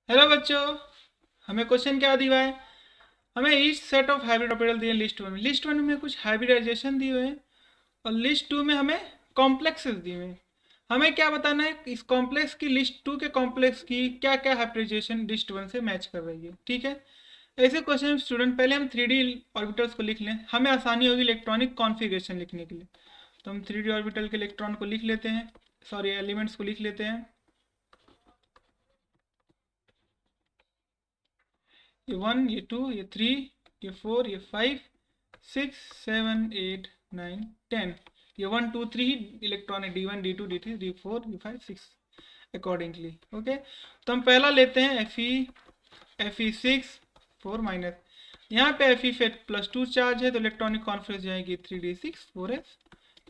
Hello बच्चों। हमें question क्या दिया है? हमें each set of hybrid orbital दिए लिस्ट वन में। लिस्ट वन में कुछ हाइब्रिडाइजेशन दिए हुए हैं और लिस्ट टू में हमें कॉम्प्लेक्सेस दिए हुए हैं। हमें क्या बताना है इस कॉम्प्लेक्स की, लिस्ट टू के कॉम्प्लेक्स की क्या क्या हाइब्रिडाइजेशन लिस्ट वन से मैच कर रही है। ठीक है, ऐसे क्वेश्चन स्टूडेंट पहले हम 3D ऑर्बिटल्स को लिख लें, हमें आसानी होगी इलेक्ट्रॉनिक कॉन्फ़िगरेशन लिखने के लिए। तो हम 3D ऑर्बिटल के इलेक्ट्रॉन को लिख लेते हैं, सॉरी एलिमेंट्स को लिख लेते हैं। ये 1, ये 2, ये 3, ये 4, ये 5, 6, 7, 8, 9, 10। ये 1 2 3 इलेक्ट्रॉन है, D1 D2 D3 D4 D5 6 accordingly. Okay, तो हम पहला लेते हैं Fe6 4 माइनस। यहाँ पे Fe पे +2 चार्ज है तो इलेक्ट्रॉनिक कॉन्फ्रेंस जाएगी 3D6 4s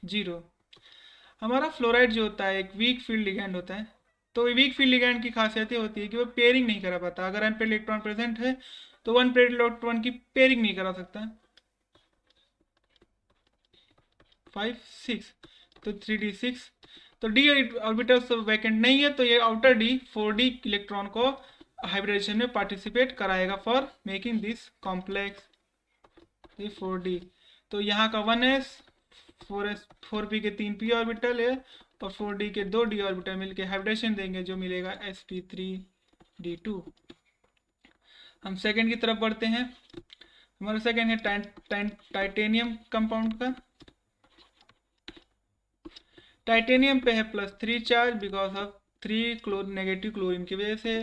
0। हमारा फ्लोराइड जो होता है एक वीक फील्ड लिगैंड होता है। तो वीक फील्ड लिगैंड की खासियत ये होती है कि वो पेयरिंग नहीं करा पाता। अगर अनपेड इलेक्ट्रॉन प्रेजेंट है तो वन पेड इलेक्ट्रॉन की पेयरिंग नहीं करा सकता। 5 6 तो 3D6। तो डी ऑर्बिटल वैकेंट नहीं है तो ये आउटर डी 4D इलेक्ट्रॉन को हाइब्रिडेशन में पार्टिसिपेट कराएगा फॉर मेकिंग दिस कॉम्प्लेक्स। ये 4D। तो यहाँ का 1s 4s 4p के 3p ऑर्बिटल है और 4D के 2D ऑर्बिटल मिलके हाइब्रिडेशन देंगे जो मिलेगा sp3d2। हम सेकंड की तरफ बढ़ते हैं। हमारा सेकंड है टाइटेनियम कंपाउंड का। टाइटेनियम पे है +3 charge because of 3 negative chlorine की वजह से।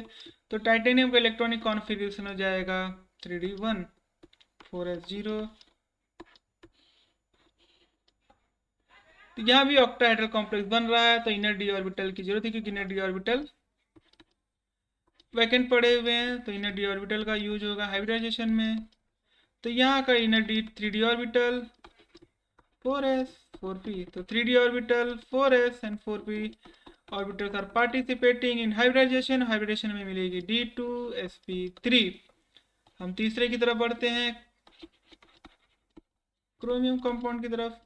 तो टाइटेनियम का इलेक्ट्रॉनिक कॉन्फ़िगरेशन हो जाएगा 3D1 4s0। तो यहाँ भी ऑक्टाहेड्रल कॉम्प्लेक्स बन रहा है तो इनर डी ऑर्बिटल की जरूरत है क्योंकि इनर डी ऑर्बिटल वैकेंट पड़े हुए हैं तो इनर डी ऑर्बिटल का यूज होगा हाइब्रिडाइजेशन में। तो यहाँ का inner D 3D orbital 4s 4p। तो 3D orbital 4s and 4p orbitals are participating in hybridization. Hybridization में मिलेगी D2sp3। हम तीसरे की तरफ बढ़ते हैं, क्रोमियम कंपाउंड की तरफ।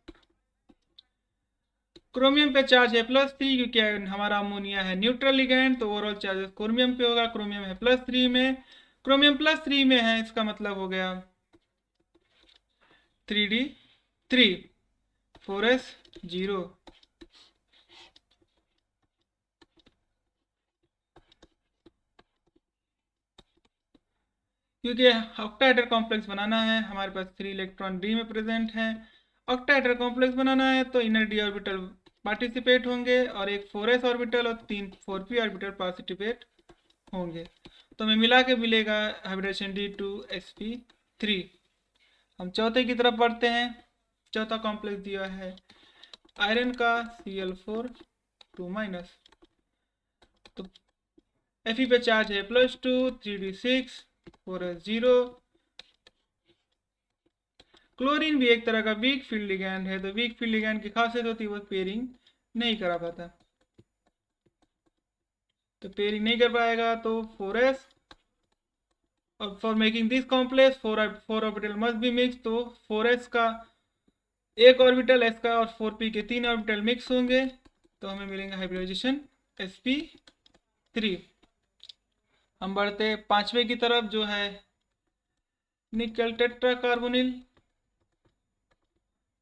क्रोमियम पे चार्ज है +3 क्योंकि हमारा अमोनिया है न्यूट्रल लिगैंड तो ओवरऑल चार्ज क्रोमियम पे होगा। क्रोमियम है +3 में, क्रोमियम +3 में है, इसका मतलब हो गया 3D3 4s0। क्योंकि ऑक्टाहेड्रल कॉम्प्लेक्स बनाना है, हमारे पास 3 इलेक्ट्रॉन डी में प्रेजेंट हैं। ऑक्टाहेड्रल कॉम्प्लेक्स बनाना है तो इनर डी ऑर्बिटल पार्टिसिपेट होंगे और एक 4s ऑर्बिटल और 3 4p ऑर्बिटल पार्टिसिपेट होंगे। तो हमें मिला के मिलेगा हाइब्रिडेशन D2sp3। हम चौथे की तरफ बढ़ते हैं। चौथा कॉम्प्लेक्स दिया है आयरन का Cl4 2 माइनस। तो Fe पे चार्ज है +2 3D6 4s0। क्लोरीन भी एक तरह का वीक फील्ड लिगैंड है तो वीक फील्ड लिगैंड की खासियत होती है वो पेयरिंग नहीं करा पाता। तो पेयरिंग नहीं कर पाएगा तो 4s और for making this complex 4 orbital must be mix. तो 4s का एक ऑर्बिटल s का और 4p के 3 ऑर्बिटल मिक्स होंगे तो हमें मिलेंगे हाइब्रिडाइजेशन sp3। हम बढ़ते पांचवे की तरफ जो है निकल टेट्रा कार्बोनिल।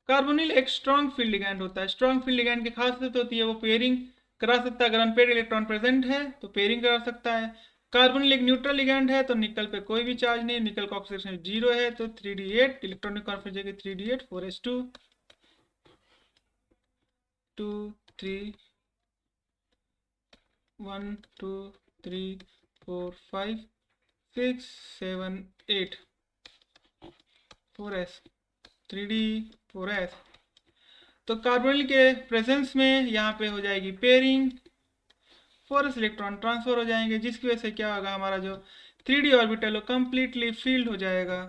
कार्बोनिल एक स्ट्रॉन्ग फील्ड लिगैंड होता है। स्ट्रॉन्ग फील्ड लिगैंड की खासियत होती है वो पेयरिंग करा सकता है। अगर अनपेड इलेक्ट्रॉन प्रेजेंट है तो पेयरिंग करा सकता है। कार्बोनिल एक न्यूट्रल लिगैंड है तो निकल पे कोई भी चार्ज नहीं, निकल का ऑक्सीडेशन 0 है तो 3D8 electronic configuration 3D8 4s2 2 3 1 2 3 4 5 6 7 8 4s 3D 4s। तो कार्बोनिल के प्रेजेंस में यहाँ पे हो जाएगी पेयरिंग, 4s इलेक्ट्रॉन ट्रांसफर हो जाएंगे जिसकी वजह से क्या होगा, हमारा जो 3D ऑर्बिटल हो कंप्लीटली फील्ड हो जाएगा।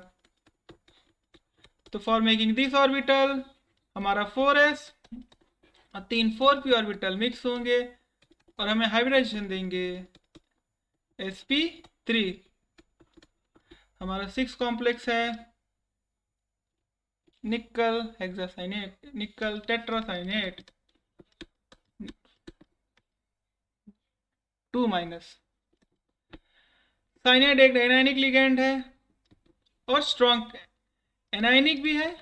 तो फॉर मेकिंग दिस ऑर्बिटल हमारा 4s और 3 4p ऑर्बिटल मिक्स होंगे और हमें हाइब्रिडाइजेशन देंगे sp3। हमारा 6 कॉम्प्लेक्स है निकल हेक्सासाइनेट, निकल टेट्रासाइनेट 2 माइनस। साइनाइड एक एनायनिक लिगेंड है और स्ट्रॉन्ग एनायनिक भी है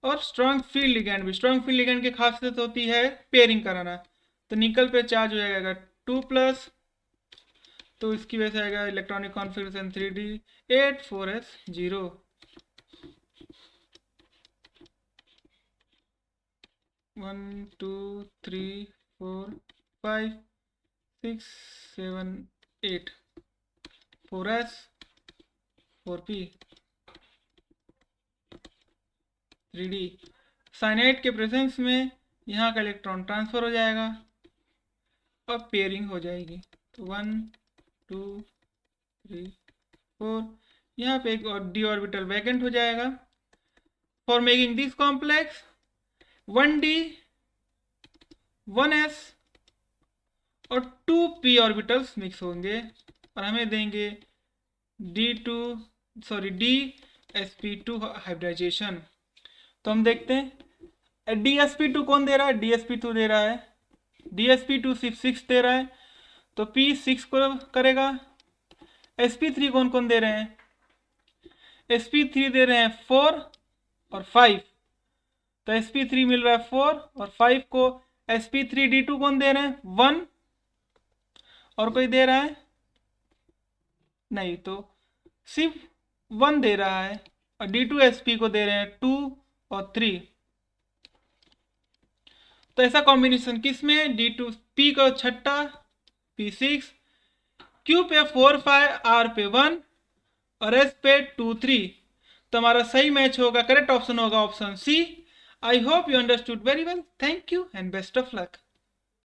और स्ट्रॉन्ग फील्ड लिगेंड भी। स्ट्रॉन्ग फील्ड लिगेंड की खासियत होती है पेयरिंग कराना। तो निकल पे चार्ज हो जाएगा 2+, तो इसकी वजह से आएगा electronic configuration 3D8 4s0। 1 2 3 4 5 6 7 8 4s 4p 3D। Cyanide के प्रेजेंस में यहाँ का इलेक्ट्रॉन ट्रांसफर हो जाएगा और पेयरिंग हो जाएगी। तो 1 2 3 4 यहाँ पे एक और डी ऑर्बिटल वैकेंट हो जाएगा। For making this complex 1d 1s और 2p ऑर्बिटल्स मिक्स होंगे और हमें देंगे dsp2 हाइब्रिडाइजेशन। तो हम देखते हैं dsp2 कौन दे रहा है, dsp2 दे रहा है, dsp2 सिर्फ 6 दे रहा है, तो p 6 को करेगा। sp3 कौन कौन दे रहे हैं, sp3 दे रहे हैं 4 और 5, तो sp3 मिल रहा है 4 और 5 को। sp3d2 कौन दे रहे हैं 1 और कोई दे रहा है नहीं, तो सिर्फ 1 दे रहा है और d2sp को दे रहे हैं 2 और 3। तो ऐसा कॉम्बिनेशन किसमें, d2p का छठा p6, q पे 4 5, r पे 1 और s पे 2 3। तो हमारा सही मैच होगा, करेक्ट ऑप्शन होगा option C. I hope you understood very well. Thank you and best of luck.